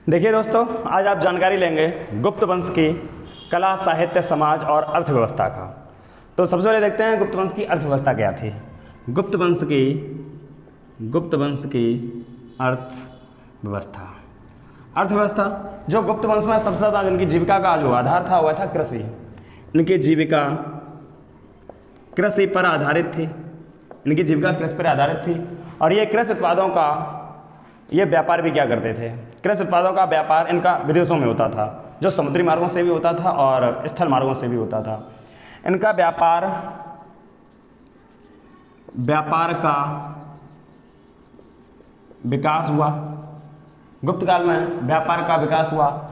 देखिए दोस्तों, आज आप जानकारी लेंगे गुप्त वंश की कला, साहित्य, समाज और अर्थव्यवस्था का। तो सबसे पहले देखते हैं गुप्त वंश की अर्थव्यवस्था क्या थी। गुप्त वंश की अर्थव्यवस्था जो गुप्त वंश में सबसे ज़्यादा जिनकी जीविका का जो आधार था वह था कृषि। इनकी जीविका कृषि पर आधारित थी। और ये कृषि उत्पादों का ये व्यापार भी क्या करते थे। कृषि उत्पादों का व्यापार इनका विदेशों में होता था, जो समुद्री मार्गों से भी होता था और स्थल मार्गों से भी होता था। इनका व्यापार का विकास हुआ। गुप्त काल में व्यापार का विकास हुआ।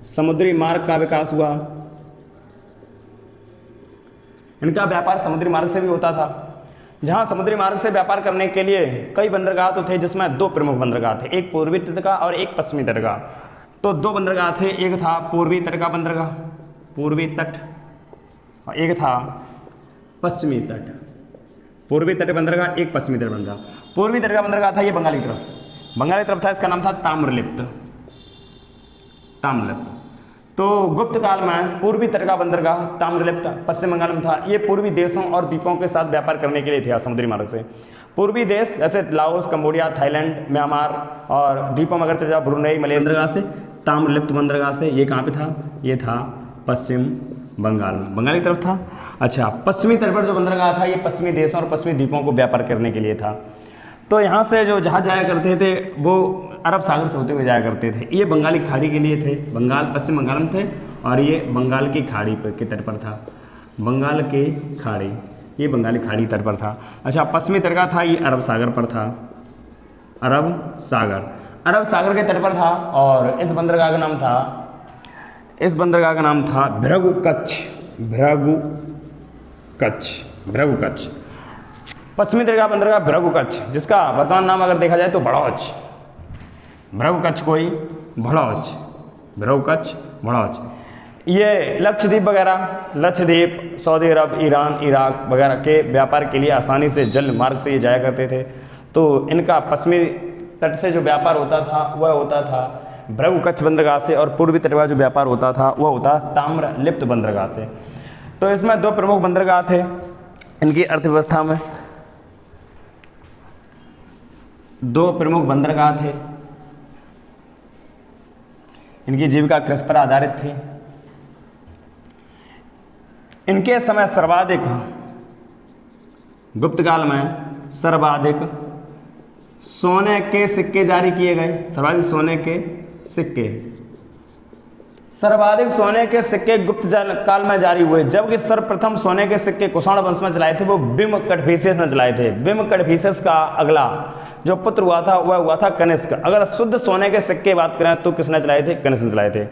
समुद्री मार्ग का विकास हुआ। इनका व्यापार समुद्री मार्ग से भी होता था। जहां समुद्री मार्ग से व्यापार करने के लिए कई बंदरगाह तो थे, जिसमें दो प्रमुख बंदरगाह थे, एक पूर्वी तट का और एक पश्चिमी तट का। तो दो बंदरगाह थे, एक था पूर्वी तट का बंदरगाह, पूर्वी तट, और एक था पश्चिमी तट। पूर्वी तट बंदरगाह, एक पश्चिमी तट बंदरगाह। पूर्वी तट का बंदरगाह था ये बंगाली तरफ था। इसका नाम था ताम्रलिप्त। तो गुप्त काल में पूर्वी तट का बंदरगाह ताम्रलिप्त पश्चिम बंगाल में था। ये पूर्वी देशों और द्वीपों के साथ व्यापार करने के लिए था समुद्री मार्ग से। पूर्वी देश जैसे लाओस, कंबोडिया, थाईलैंड, म्यांमार और द्वीपों में अगर चले जाओ, ब्रुनेई, मलेशिया से ताम्रलिप्त बंदरगाह से। ये कहाँ पे था? ये था पश्चिम बंगाल में, बंगाली तरफ था। अच्छा, पश्चिमी तट पर जो बंदरगाह था ये पश्चिमी देशों और पश्चिमी द्वीपों को व्यापार करने के लिए था। तो यहाँ से जो जहाज जाया करते थे वो अरब सागर से होते हुए जाया करते थे। ये बंगाली खाड़ी के लिए थे, पश्चिम बंगाल में थे, और ये बंगाल की खाड़ी के तट पर था। ये बंगाली खाड़ी तट पर था। अच्छा, पश्चिमी तट का था ये अरब सागर पर था। अरब सागर के तट पर था। और इस बंदरगाह का नाम था भृगुकच्छ। पश्चिमी तट का बंदरगाह भृगुकच्छ, जिसका वर्तमान नाम अगर देखा जाए तो भड़ौच। भड़ौच। ये लक्षद्वीप, सऊदी अरब, ईरान, इराक वगैरह के व्यापार के लिए आसानी से जल मार्ग से ये जाया करते थे। तो इनका पश्चिमी तट से जो व्यापार होता था वह होता था भृगुकच्छ बंदरगाह से, और पूर्वी तट का जो व्यापार होता था वह होता ताम्रलिप्त बंदरगाह से। तो इसमें दो प्रमुख बंदरगाह थे इनकी अर्थव्यवस्था में। इनकी जीविका कृषि पर आधारित थी। इनके समय गुप्त काल में सर्वाधिक सोने के सिक्के जारी किए गए। सर्वाधिक सोने के सिक्के गुप्त काल में जारी हुए, जबकि सर्वप्रथम सोने के सिक्के कुषाण वंश में चलाए थे वो बिम कड़फिसेस ने चलाए थे। बिम कड़फिसेस का अगला जो पुत्र हुआ था वह हुआ था कनिष्क। अगर शुद्ध सोने के सिक्के बात करें तो किसने चलाए थे? कनिष्क ने चलाए थे।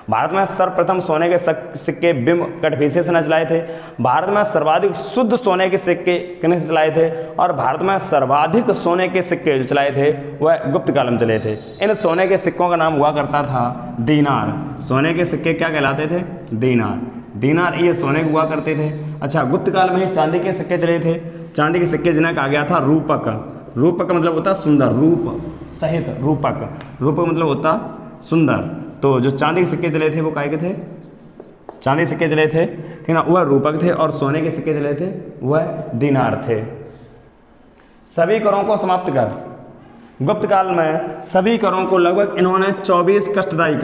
भारत में सर्वप्रथम सोने के सिक्के बिम कड़फिसेस ने चलाए थे। भारत में सर्वाधिक शुद्ध सोने के सिक्के कनिष्क चलाए थे। और भारत में सर्वाधिक सोने के सिक्के जो चलाए थे वह गुप्त काल में चले थे। इन सोने के सिक्कों का नाम हुआ करता था दीनार। सोने के सिक्के क्या कहलाते थे? दीनार ये सोने के हुआ करते थे। अच्छा, गुप्त काल में ही चांदी के सिक्के चले थे। चांदी के सिक्के जिन्हें कहा गया था रूपक मतलब होता सुंदर, रूपक मतलब होता सुंदर। तो जो चांदी के सिक्के चले थे वो काय के थे? चांदी के सिक्के चले थे, ठीक ना, वह रूपक थे। और सोने के सिक्के चले थे वह दीनार थे। सभी करों को समाप्त कर, गुप्त काल में सभी करों को लगभग इन्होंने 24 कष्टदायी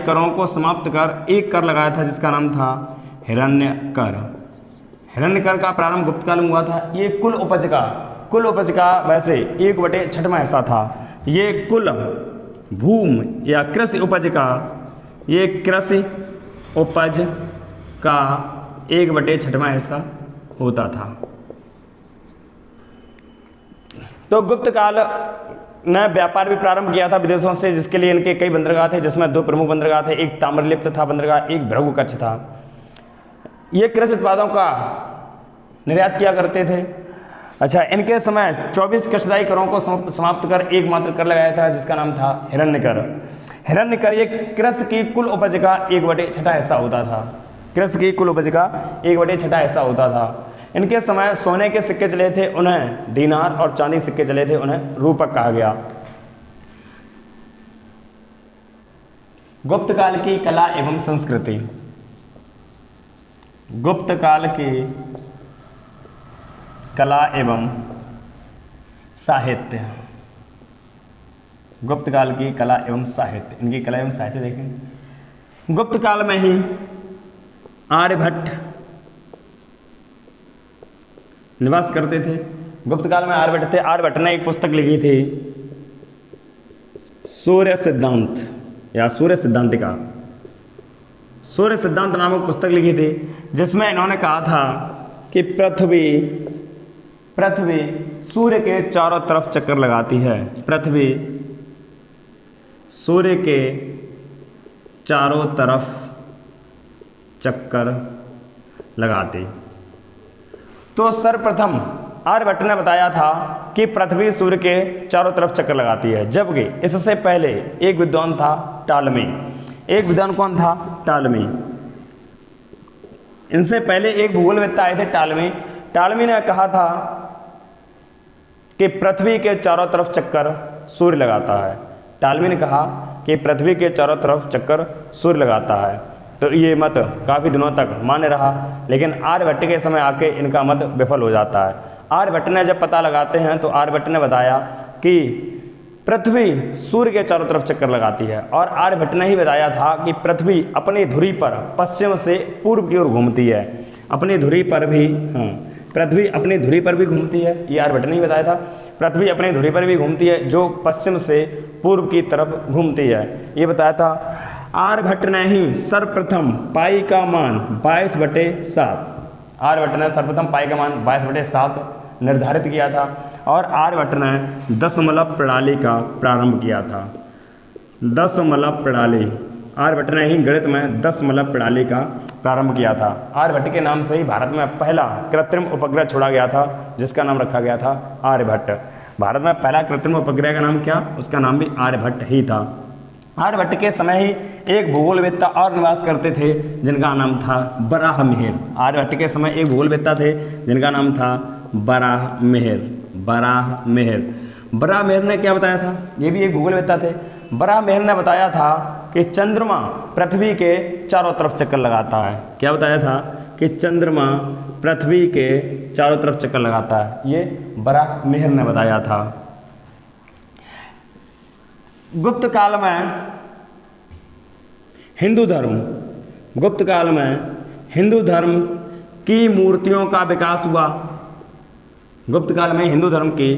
करों को समाप्त कर एक कर लगाया था जिसका नाम था हिरण्य कर का प्रारंभ गुप्त काल में हुआ था। ये कुल उपज का वैसे 1/6 हिस्सा था। ये कुल भूमि या कृषि उपज का 1/6 हिस्सा होता था। तो गुप्त काल ने व्यापार भी प्रारंभ किया था विदेशों से, जिसके लिए इनके कई बंदरगाह थे, जिसमें दो प्रमुख बंदरगाह थे, एक ताम्रलिप्त था बंदरगाह, एक भृगुकच्छ था। ये कृषि उत्पादों का निर्यात किया करते थे। अच्छा, इनके समय 24 कष्टदायी करों को समाप्त कर एकमात्र कर लगाया था जिसका नाम था हिरण्य कर। ये कृषि की कुल उपज का 1/6 हिस्सा होता था। इनके समय सोने के सिक्के चले थे, उन्हें दीनार, और चांदी के सिक्के चले थे, उन्हें रूपक कहा गया। गुप्त काल की कला एवं संस्कृति। गुप्त काल की कला एवं साहित्य। गुप्त काल की कला एवं साहित्य, इनकी कला एवं साहित्य देखें। गुप्त काल में ही आर्यभट्ट निवास करते थे। गुप्त काल में आर्यभट्ट थे। आर्यभट्ट ने एक पुस्तक लिखी थी, सूर्य सिद्धांत या सूर्य सिद्धांतिका। सूर्य सिद्धांत नामक पुस्तक लिखी थी, जिसमें इन्होंने कहा था कि पृथ्वी सूर्य के चारों तरफ चक्कर लगाती है। पृथ्वी सूर्य के चारों तरफ चक्कर लगाती। तो सर्वप्रथम आर्यभट्ट ने बताया था कि पृथ्वी सूर्य के चारों तरफ चक्कर लगाती है, जबकि इससे पहले एक विद्वान था टालमी। एक विद्वान कौन था? टालमी। इनसे पहले एक भूगोलवेत्ता आए थे टालमी। टालमी ने कहा था कि पृथ्वी के चारों तरफ चक्कर सूर्य लगाता है। टालमी ने कहा कि पृथ्वी के चारों तरफ चक्कर सूर्य लगाता है। तो ये मत काफ़ी दिनों तक मान्य रहा, लेकिन आर्यभट्ट के समय आके इनका मत विफल हो जाता है। आर्यभट्ट ने जब पता लगाते हैं तो आर्यभट्ट ने बताया कि पृथ्वी सूर्य के चारों तरफ चक्कर लगाती है, और आर्यभट्ट ने ही बताया था कि पृथ्वी अपनी धुरी पर पश्चिम से पूर्व की ओर घूमती है। अपनी धुरी पर भी पृथ्वी अपनी धुरी पर भी घूमती है, ये आर्यभट्ट ने ही बताया था। पृथ्वी अपनी धुरी पर भी घूमती है, जो पश्चिम से पूर्व की तरफ घूमती है, ये बताया था। आर्यभट्ट ने ही सर्वप्रथम पाई का मान 22/7, आर्यभट्ट ने सर्वप्रथम पाई का मान 22/7 निर्धारित किया था, और आर्यभट्ट ने दशमलव प्रणाली का प्रारंभ किया था। दशमलव प्रणाली, आर्यभट्ट ने ही गणित में दशमलव प्रणाली का प्रारंभ किया था। आर्यभट्ट के नाम से ही भारत में पहला कृत्रिम उपग्रह छोड़ा गया था, जिसका नाम रखा गया था आर्यभट्ट। भारत में पहला कृत्रिम उपग्रह का नाम क्या? उसका नाम भी आर्यभट्ट ही था। आर्यभट्ट के समय ही एक भूगोलवेत्ता और निवास करते थे, जिनका नाम था बराहमिहिर। आर्यभट्ट के समय एक भूगोलवेत्ता थे, जिनका नाम था बराहमिहिर। बराहमिहिर ने क्या बताया था? ये भी एक भूगोलवेत्ता थे। बराहमिहिर ने बताया था कि चंद्रमा पृथ्वी के चारों तरफ चक्कर लगाता है। क्या बताया था? कि चंद्रमा पृथ्वी के चारों तरफ चक्कर लगाता है, ये बराहमिहिर ने बताया था। गुप्त काल में हिंदू धर्म, गुप्त काल में हिंदू धर्म की मूर्तियों का विकास हुआ। गुप्त काल में हिंदू धर्म की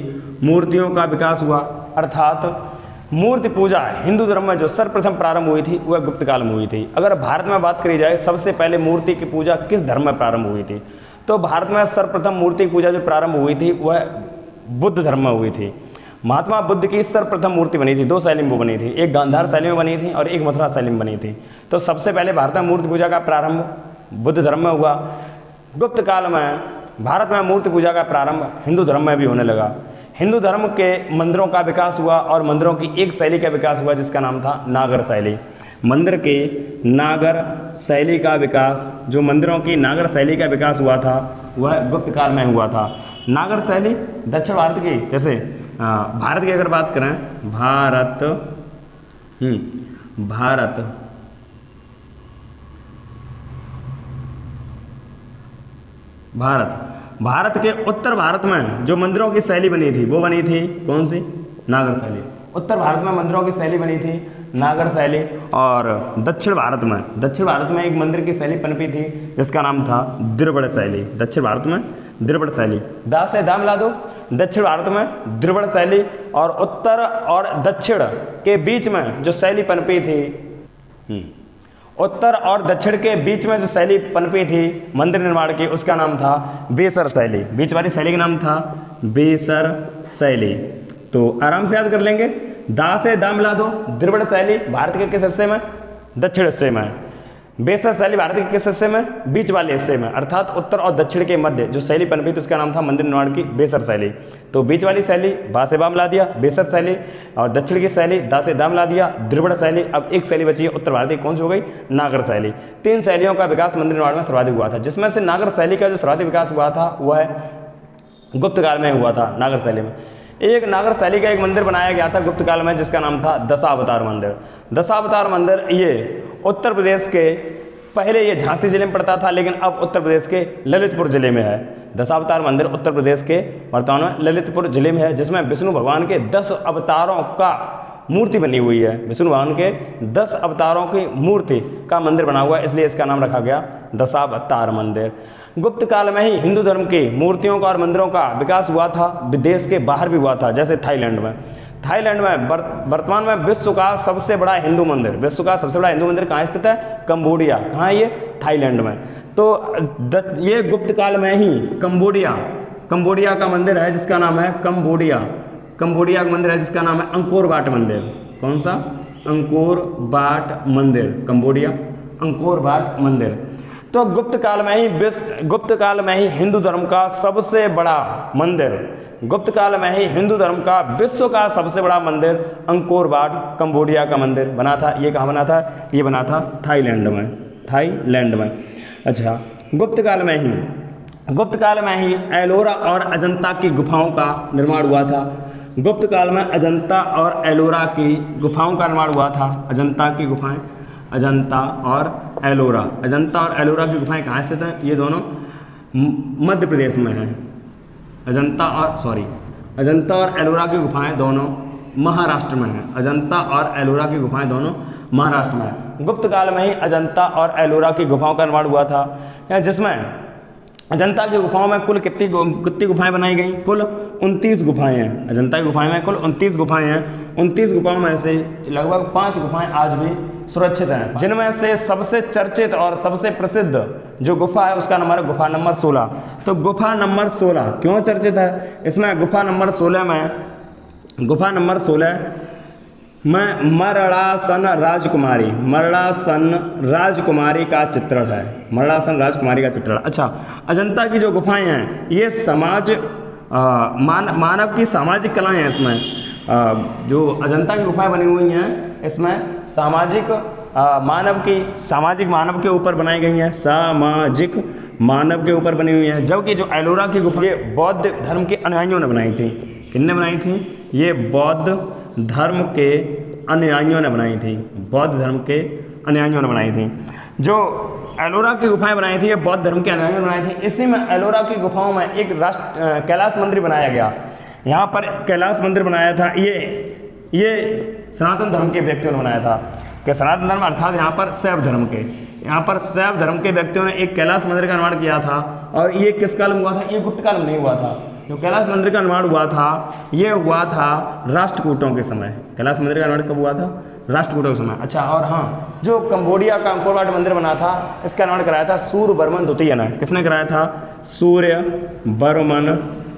मूर्तियों का विकास हुआ, अर्थात मूर्ति पूजा हिंदू धर्म में जो सर्वप्रथम प्रारंभ हुई थी वह गुप्त काल में हुई थी। अगर भारत में बात करी जाए सबसे पहले मूर्ति की पूजा किस धर्म में प्रारंभ हुई थी, तो भारत में सर्वप्रथम मूर्ति पूजा जो प्रारंभ हुई थी वह बुद्ध धर्म में हुई थी। महात्मा बुद्ध की सर्वप्रथम मूर्ति बनी थी, 2 शैली में वो बनी थी, एक गांधार शैली में बनी थी और एक मथुरा शैली में बनी थी। तो सबसे पहले भारत में मूर्ति पूजा का प्रारंभ बुद्ध धर्म में हुआ। गुप्त काल में भारत में मूर्ति पूजा का प्रारंभ हिंदू धर्म में भी होने लगा। हिंदू धर्म के मंदिरों का विकास हुआ, और मंदिरों की एक शैली का विकास हुआ जिसका नाम था नागर शैली। मंदिर के नागर शैली का विकास, जो मंदिरों की नागर शैली का विकास हुआ था वह गुप्त काल में हुआ था। नागर शैली दक्षिण भारत की, जैसे भारत की अगर बात करें, भारत के उत्तर भारत में जो मंदिरों की शैली बनी थी वो बनी थी कौन सी? नागर शैली। उत्तर भारत में मंदिरों की शैली बनी थी नागर शैली, और दक्षिण भारत में एक मंदिर की शैली पनपी थी जिसका नाम था द्रविड़ शैली। दक्षिण भारत में द्रविड़ शैली, दा से दाम ला दो। दक्षिण भारत में द्रविड़ शैली, और उत्तर और दक्षिण के बीच में जो शैली पनपी थी, उत्तर और दक्षिण के बीच में जो शैली पनपी थी मंदिर निर्माण की, उसका नाम था बेसर शैली। बीच वाली शैली का नाम था बेसर शैली। तो आराम से याद कर लेंगे, दा से दाम ला दो। द्रविड़ शैली भारत के किस हिस्से में? दक्षिण हिस्से में। बेसर शैली भारत के किस हिस्से में? बीच वाले हिस्से में, अर्थात उत्तर और दक्षिण के मध्य जो शैली पनपी तो उसका नाम था मंदिर निर्माण की बेसर शैली। तो बीच वाली शैली बा से बा मिला दिया बेसर शैली, और दक्षिण की शैली दा से दा मिला दिया द्रविड़ शैली। अब एक शैली बची है उत्तर भारत की, कौन सी हो गई? नागर शैली। 3 शैलियों का विकास मंदिर निर्माण में सर्वाधिक हुआ था, जिसमें से नागर शैली का जो सर्वाधिक विकास हुआ था वह गुप्त काल में हुआ था। नागर शैली में एक नागर शैली का एक मंदिर बनाया गया था गुप्त काल में, जिसका नाम था दशावतार मंदिर। दशावतार मंदिर ये उत्तर प्रदेश के, पहले ये झांसी जिले में पड़ता था लेकिन अब उत्तर प्रदेश के ललितपुर जिले में है। दशावतार मंदिर उत्तर प्रदेश के वर्तमान में ललितपुर जिले में है, जिसमें विष्णु भगवान के 10 अवतारों का मूर्ति बनी हुई है। विष्णु भगवान के 10 अवतारों की मूर्ति का मंदिर बना हुआ है, इसलिए इसका नाम रखा गया दशावतार मंदिर। गुप्त काल में ही हिंदू धर्म की मूर्तियों का और मंदिरों का विकास हुआ था, विदेश के बाहर भी हुआ था, जैसे थाईलैंड में। थाईलैंड में वर्तमान में विश्व का सबसे बड़ा हिंदू मंदिर, विश्व का सबसे बड़ा हिंदू मंदिर कहाँ स्थित है? कंबोडिया। कहाँ है ये? थाईलैंड में। तो ये गुप्त काल में ही कंबोडिया का मंदिर है जिसका नाम है कंबोडिया का मंदिर है जिसका नाम है अंकोर वाट मंदिर। कौन सा? अंकोर वाट मंदिर, कंबोडिया अंकोर वाट मंदिर। तो गुप्त काल में ही हिंदू धर्म का सबसे बड़ा मंदिर, गुप्त काल में ही हिंदू धर्म का विश्व का सबसे बड़ा मंदिर अंकोर वाट कंबोडिया का मंदिर बना था। ये कहाँ बना था? ये बना था थाईलैंड में। अच्छा, गुप्त काल में ही एलोरा और अजंता की गुफाओं का निर्माण हुआ था। गुप्त काल में अजंता और एलोरा की गुफाओं का निर्माण हुआ था। अजंता और एलोरा की गुफाएं कहाँ स्थित हैं? ये दोनों मध्य प्रदेश में हैं। अजंता और एलोरा की गुफाएं दोनों महाराष्ट्र में हैं। अजंता और एलोरा की गुफाएं दोनों महाराष्ट्र में हैं। गुप्त काल में ही अजंता और एलोरा की गुफाओं का निर्माण हुआ था, जिसमें अजंता की गुफाओं में कुल कितनी गुफाएं बनाई गई? कुल 29 गुफाएं हैं। अजंता की गुफाएं में कुल 29 गुफाएं हैं। 29 गुफाओं में से लगभग 5 गुफाएं आज भी सुरक्षित हैं, जिनमें से सबसे चर्चित और सबसे प्रसिद्ध जो गुफा है उसका नंबर है गुफा नंबर 16। तो गुफा नंबर 16 क्यों चर्चित है? इसमें गुफा नंबर 16 में मरड़ासन राजकुमारी का चित्रण है। अच्छा, अजंता की जो गुफाएं हैं ये मानव की सामाजिक कलाएं हैं। इसमें जो अजंता की गुफाएं बनी हुई हैं इसमें सामाजिक मानव के ऊपर बनाई गई हैं, सामाजिक मानव के ऊपर बनी हुई हैं। जबकि जो एलोरा की गुफा ये बौद्ध धर्म के अनुयायियों ने बनाई थी। किसने बनाई थी? ये बौद्ध धर्म के अनुयायियों ने बनाई थी। जो एलोरा की गुफाएं बनाई थी ये बौद्ध धर्म के अनुयायियों ने बनाई थी। इसी में एलोरा की गुफाओं में एक कैलाश मंदिर बनाया गया। यहाँ पर कैलाश मंदिर बनाया था, ये सनातन धर्म के व्यक्तियों ने बनाया था। कि सनातन धर्म अर्थात यहाँ पर शैव धर्म के व्यक्तियों ने एक कैलाश मंदिर का निर्माण किया था। और ये किस काल में हुआ था? ये गुप्त काल में नहीं हुआ था। जो कैलाश मंदिर का निर्माण हुआ था ये हुआ था राष्ट्रकूटों के समय। कैलाश मंदिर का निर्माण कब हुआ था? राष्ट्रकूटों के समय। अच्छा, और हाँ, जो कंबोडिया का अंकोर वाट मंदिर बना था इसका निर्माण कराया था सूर्यवर्मन द्वितीय ने। किसने कराया था? सूर्यवर्मन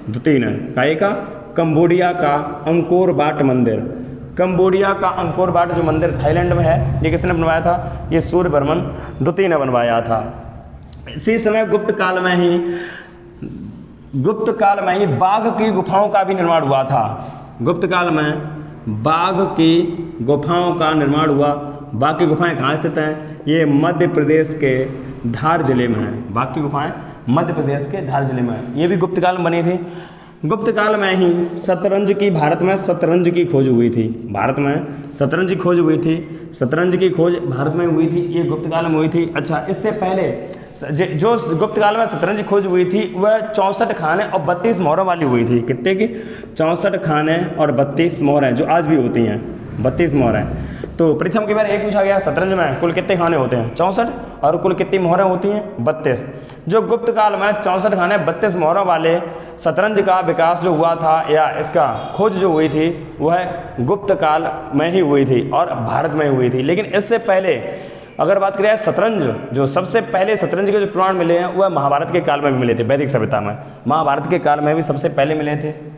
द्वितीय ने। का कंबोडिया का अंकोर वाट मंदिर, कंबोडिया का अंकोर वाट जो मंदिर थाईलैंड में है ये किसने बनवाया था? ये सूर्यवर्मन द्वितीय ने बनवाया था। इसी समय गुप्त काल में ही बाघ की गुफाओं का भी निर्माण हुआ था। गुप्त काल में बाघ की गुफाओं का निर्माण हुआ। बाघ की गुफाएं कहाँ स्थित हैं? ये मध्य प्रदेश के धार जिले में है। बाघ की गुफाएं मध्य प्रदेश के धार जिले में है। ये भी गुप्त काल में बनी थी। गुप्त काल में ही भारत में शतरंज की खोज हुई थी। शतरंज की खोज भारत में हुई थी। ये गुप्त काल में हुई थी। अच्छा, इससे पहले जो गुप्त काल में शतरंज की खोज हुई थी वह 64 खाने और 32 मोहरों वाली हुई थी। कितने की? 64 खाने और 32 मोहरें, जो आज भी होती हैं 32 मोहरें। तो परीक्षा में कई बार एक पूछा गया शतरंज में कुल कितने खाने होते हैं? 64, और कुल कितनी मोहरें होती हैं? 32। जो गुप्त काल में 64 खाने 32 मोहरों वाले शतरंज का विकास जो हुआ था या इसका खोज जो हुई थी वह गुप्त काल में ही हुई थी और भारत में हुई थी। लेकिन इससे पहले अगर बात करें शतरंज, जो सबसे पहले शतरंज के जो प्रमाण मिले हैं वह महाभारत के काल में भी मिले थे। वैदिक सभ्यता में महाभारत के काल में भी सबसे पहले मिले थे।